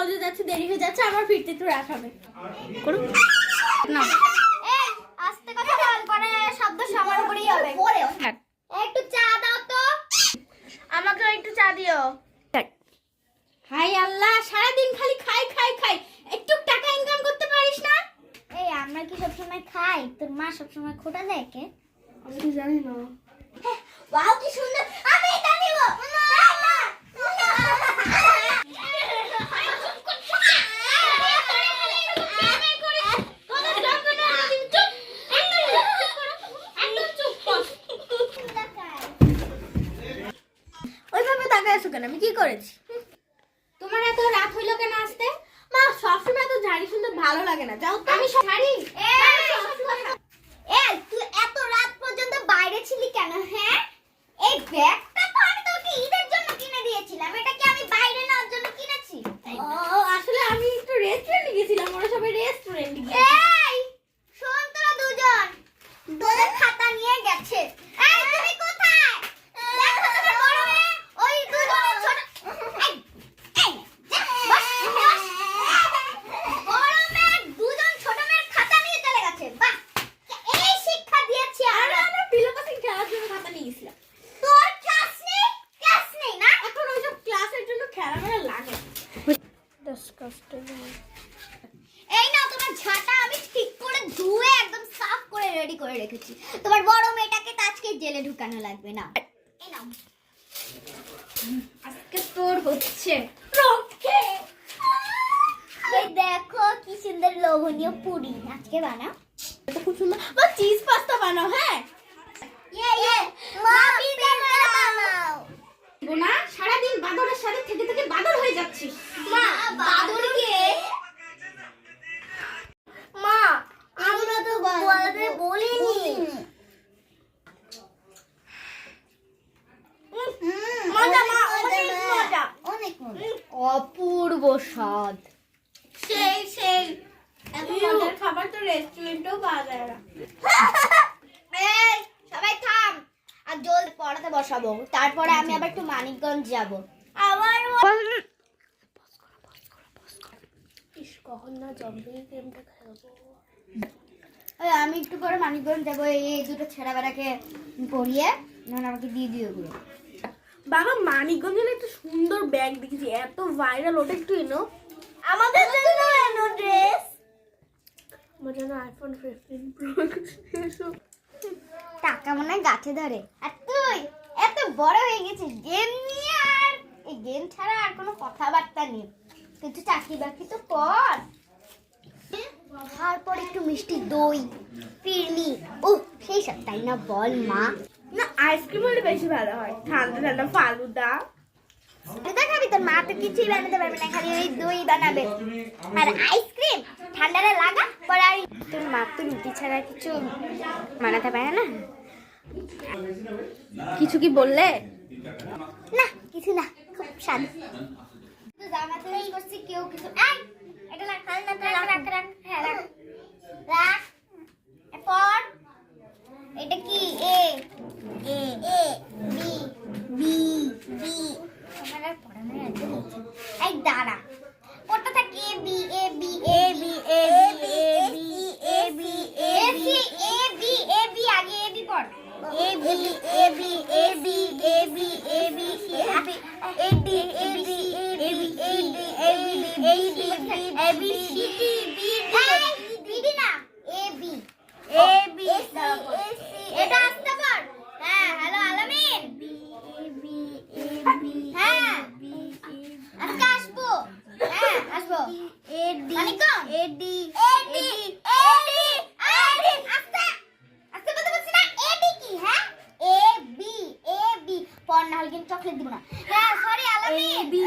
কলেজে যাচ্ছে, দেরি হয়ে যাচ্ছে, আমার ফিরতে একটু রাত হবে। করুন না, এই আস্তে কথা বল, পরে শব্দ সবার উপরেই হবে। একটু চা দাও তো, আমাকে একটু চা দিও। হাই আল্লাহ, সারাদিন খালি খাই খাই খাই, একটু টাকা ইনকাম করতে পারিস না? এই আমরা কি সবসময় খাই? তোর মা সবসময় খোটা দেয় কে? আমি তো জানি না। ওয়াও কি সুন্দর, আমি এটা নিব। ওইভাবে তাকায় আছো কেন? আমি কি করেছি? তোমার এত রাত হইলো কেন আসতে? মা সবসময় তো ঝাড়ি শুনতে ভালো লাগে না, যাও তো। আমি শাড়ি এই তুই এত রাত পর্যন্ত বাইরে ছিলি কেন? হ্যাঁ, এই ব্যাগটা তো আমি তোকে ঈদের জন্য কিনে দিয়েছিলাম, এটা কি আমি বাইরে নেওয়ার জন্য কিনেছি? ও আসলে আমি একটু রেস্টুরেন্টে গেছিলাম, ওরা সবাই রেস্টুরেন্টে গিয়ে। এই শোন, তোরা দুজন তোদের খাতা নিয়ে গেছে। এই তুমি কোথায়? দেখো তোমার বড় মেয়ে ওই দুজনের ছোট। এই এই বস বস। বড় মেয়ে দুজন ছোট মেয়ের খাতা নিয়ে চলে গেছে। বাহ, এই শিক্ষা দিয়েছি আরে আমরা। আমরা পিলোপাসিং খেলার জন্য খাতা নিয়ে গেছিলাম। তোর ক্লাস নেই? ক্লাস নেই না? এখন ওইসব ক্লাসের জন্য খেলামেলা লাগে। এই না, তোমার ঝাঁটা আমি ঠিক করে ধুয়ে একদম সাফ করে রেডি করে রেখেছি। তোমার বড় মেয়েটাকে তো আজকে জেলে ঢুকানো লাগবে না। এই নাও, আজকে তোর হচ্ছে রক্ষে। এই দেখো কি সুন্দর লোভনীয় পুরি আজকে বানাও। এটা খুব সুন্দর। মা চিজ পাস্তা বানাও। হ্যাঁ ইয়ে মা পিজা বানাও। বোনা, সারাদিন বাদরের সাথে থেকে থেকে বাদর হয়ে যাচ্ছিস। মা বাদরকে মা আমরা তো বলতে বলিনি। মজা মা, অনেক মজা, অনেক মজা। অপূর্ব স্বাদ। সেই সেই এত মজার খাবার তো রেস্টুরেন্টেও পাওয়া যায় না। এই সবাই থাম, আর জলদি পড়াতে বসাবো, তারপরে আমি আবার একটু মানিকগঞ্জ যাব। আবার ইস, কখন না জম্বি গেমটা খেলবো। আমি একটু পরে মানিকগঞ্জ যাবো, এই দুটো ছেঁড়া বেড়াকে পরিয়ে এখন আমাকে দিয়ে দিও ওগুলো। বাবা, মানিকগঞ্জের একটা সুন্দর ব্যাগ দেখেছি, এত ভাইরাল, ওটা একটু এনো আমাদের জন্য। এনো ড্রেস আমার জন্য আইফোন 15 প্রো এসব। টাকা মনে হয় গাছে ধরে। আর তুই এত বড় হয়ে গেছিস, গেম নিয়ে আর এই গেম ছাড়া আর কোনো কথাবার্তা নেই। কিন্তু চাকরি বাকরি তো কর। তারপর একটু মিষ্টি দই ফিরনি, ও সেই সব, তাই না বল মা? না, আইসক্রিম হলে বেশি ভালো হয়, ঠান্ডা ঠান্ডা ফালুদা। দেখাবি তোর মা তো কিছুই বানাতে পারবে না, খালি ওই দই বানাবে আর আইসক্রিম ঠান্ডাটা লাগা পরে। আর তোর মা তো রুটি ছাড়া কিছু বানাতে পারে না। কিছু কি বললে? না কিছু না, খুব স্বাদ। তো জামাতে ইউজ করছি, কেউ কিছু। এই এটা রাখ, রাখ রাখ রাখ, হ্যাঁ রাখ রাখ। এরপর এটা কি? এ এ এ বি বি বি। আমার আর পড়া নাই, আজকে লিখছি। এই দাঁড়া, পড়তে থাক। A B A B A B A B A B A B A B A B A B, আগে এ বি পড়। A B A B A B A B A B A B A D A B A B A D A B A B A B C D B D D না, A B A B এটা আসতে পার। হ্যাঁ hello আলামিন, হ্যাঁ আজকে আসবো, হ্যাঁ আসবো। এ D A D A D A D A D, আস্তে আস্তে বলতে বলছি না। এ ডি কি? হ্যাঁ এ বি পড়, না হলে কিন্তু চকলেট দিব না। হ্যাঁ sorry Alamin, A B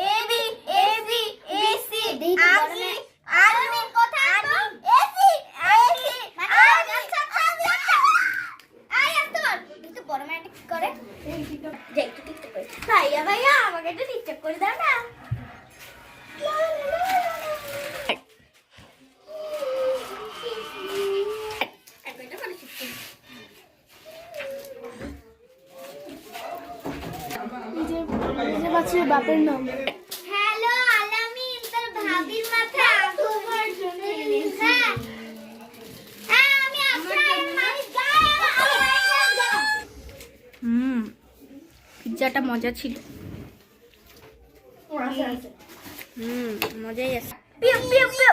A B A B A C আমি আলামিন কোথায় আসবো? এ সি এ সি মানে আচ্ছা আচ্ছা আই আসতে বল। একটু বড় মেয়েটা কি করে? যে একটু টিকটক করে। ভাইয়া ভাইয়া আমাকে একটু টিকটক করে দাও না। বাপের নাম। হ্যাঁ জায়গাটা মজা ছিল। আছে আছে মজাই আছে। পিউ পিউ পিউ